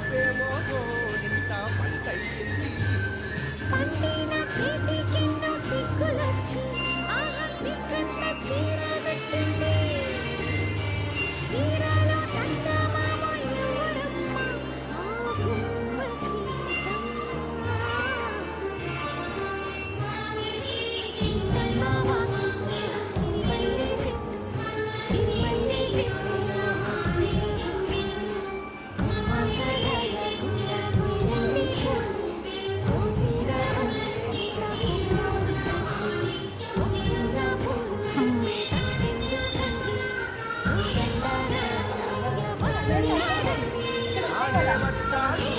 ప్రేమోతో ఇంత పంటయింది. పండిన చేతి కింద సిగ్గులొచ్చి ఆహా సిగ్గంత చీర కట్టింది. చీరలో చందమామ ఎవరమ్మ? ఆ గుమ్మ సీతమ్మ. సీతమ్మ వాకిట్ల సిరిమల్లె చెట్టు, సిరిమల్లె చెట్టులో మామిడి సీత. అమ్మ కలల గుండ గుయ్యండి చూడు, ఓ సీరవల్లి సీత పూజారి. ఒప్పున పూలు తట్టెందుకండి, ఉయ్యాలరాయ వస్తున్నాడండి. నాడే వచ్చాడు